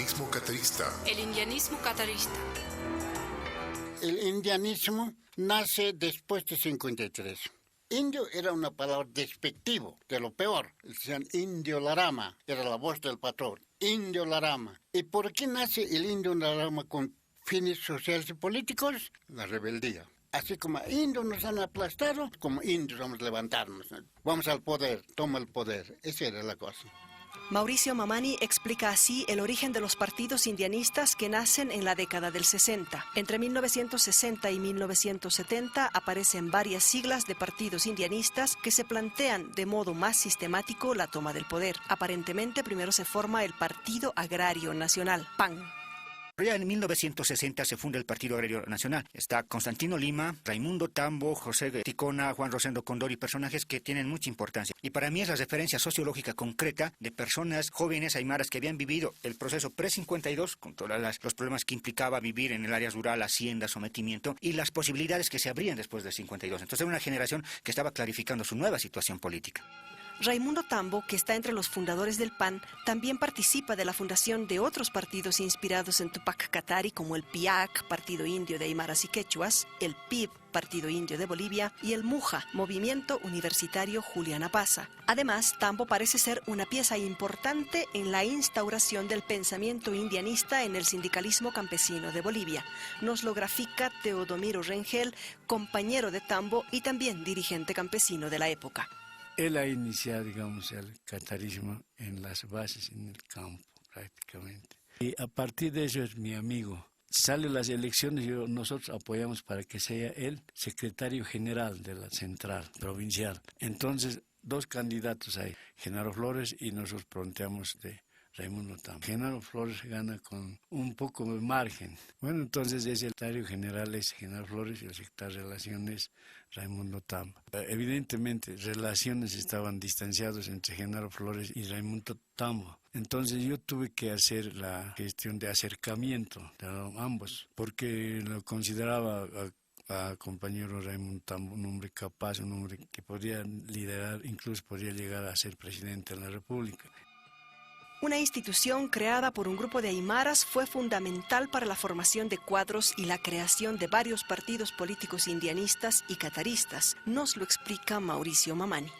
indianismo catarista. El indianismo catarista. El indianismo nace después de 53. Indio era una palabra despectiva, de lo peor. Decían Indio Larama, era la voz del patrón. Indio Larama. ¿Y por qué nace el Indio Larama con fines sociales y políticos? La rebeldía. Así como indios nos han aplastado, como indios vamos a levantarnos. Vamos al poder, toma el poder. Esa era la cosa. Mauricio Mamani explica así el origen de los partidos indianistas que nacen en la década del 60. Entre 1960 y 1970 aparecen varias siglas de partidos indianistas que se plantean de modo más sistemático la toma del poder. Aparentemente primero se forma el Partido Agrario Nacional, PAN. Ya en 1960 se funda el Partido Agrario Nacional. Está Constantino Lima, Raimundo Tambo, José Ticona, Juan Rosendo Condori, personajes que tienen mucha importancia. Y para mí es la referencia sociológica concreta de personas jóvenes aymaras que habían vivido el proceso pre-52, con todos los problemas que implicaba vivir en el área rural, hacienda, sometimiento, y las posibilidades que se abrían después del 52. Entonces era una generación que estaba clarificando su nueva situación política. Raimundo Tambo, que está entre los fundadores del PAN, también participa de la fundación de otros partidos inspirados en Tupac Katari, como el PIAC, Partido Indio de Aymaras y Quechuas, el PIB, Partido Indio de Bolivia, y el MUJA, Movimiento Universitario Juliana Paza. Además, Tambo parece ser una pieza importante en la instauración del pensamiento indianista en el sindicalismo campesino de Bolivia. Nos lo grafica Teodomiro Rengel, compañero de Tambo y también dirigente campesino de la época. Él ha iniciado, digamos, el catarismo en las bases, en el campo, prácticamente. Y a partir de eso es mi amigo. Salen las elecciones, nosotros apoyamos para que sea él secretario general de la central provincial. Entonces, dos candidatos hay, Genaro Flores y nosotros planteamos de Raimundo Tambo. Genaro Flores gana con un poco de margen. Bueno, entonces el secretario general es Genaro Flores y el secretario de Relaciones Raimundo Tambo. Evidentemente, relaciones estaban distanciados entre Genaro Flores y Raimundo Tambo. Entonces yo tuve que hacer la gestión de acercamiento de ambos, porque lo consideraba a compañero Raimundo Tambo un hombre capaz, un hombre que podía liderar, incluso podría llegar a ser presidente de la República. Una institución creada por un grupo de aymaras fue fundamental para la formación de cuadros y la creación de varios partidos políticos indianistas y cataristas. Nos lo explica Mauricio Mamani.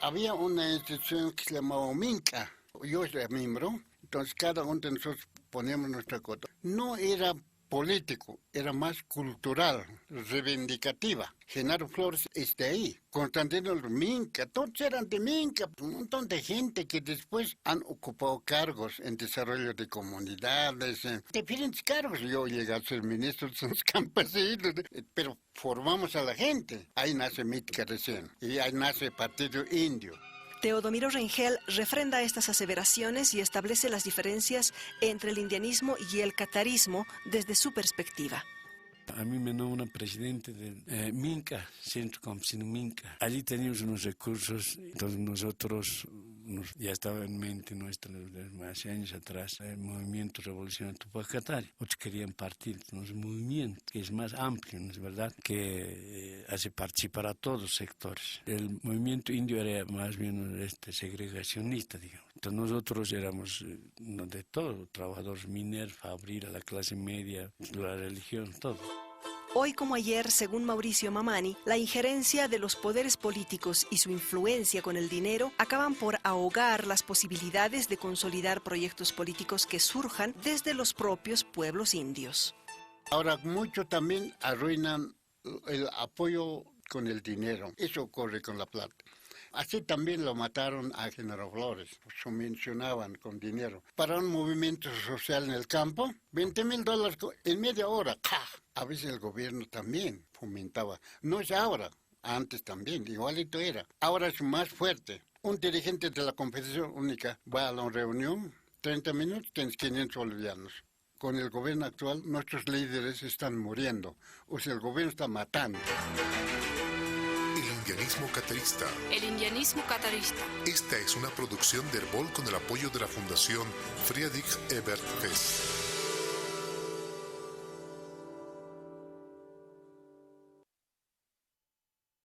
Había una institución que se llamaba Minca. Yo era miembro, entonces cada uno de nosotros poníamos nuestra cuota. No era político, era más cultural, reivindicativa. Genaro Flores es de ahí, Constantino Minca, todos eran de Minca, un montón de gente que después han ocupado cargos en desarrollo de comunidades, en diferentes cargos. Yo llegué a ser ministro de los campesinos, pero formamos a la gente. Ahí nace Mítica recién, y ahí nace el Partido Indio. Teodomiro Rengel refrenda estas aseveraciones y establece las diferencias entre el indianismo y el catarismo desde su perspectiva. A mí me nombran presidente del Minca, Centro Campesino Minca. Allí teníamos unos recursos, entonces nosotros, ya estaba en mente nuestra, desde hace años atrás, el movimiento revolucionario Tupac Katari. Otros querían partir de nuestro movimiento, que es más amplio, ¿no es verdad?, que hace participar a todos los sectores. El movimiento indio era más bien segregacionista, digamos. Entonces nosotros éramos de todo, trabajadores mineros, fabril, la clase media, la religión, todo. Hoy como ayer, según Mauricio Mamani, la injerencia de los poderes políticos y su influencia con el dinero acaban por ahogar las posibilidades de consolidar proyectos políticos que surjan desde los propios pueblos indios. Ahora, mucho también arruinan el apoyo con el dinero. Eso ocurre con la plata. Así también lo mataron a Genaro Flores, subvencionaban con dinero. Para un movimiento social en el campo, $20,000 en media hora. ¡Ca! A veces el gobierno también fomentaba. No es ahora, antes también, igualito era. Ahora es más fuerte. Un dirigente de la Confederación Única va a la reunión, 30 minutos, tienes 500 bolivianos. Con el gobierno actual, nuestros líderes están muriendo, o sea, el gobierno está matando. El indianismo catarista. El indianismo catarista. Esta es una producción de Herbol con el apoyo de la Fundación Friedrich Ebert Fest.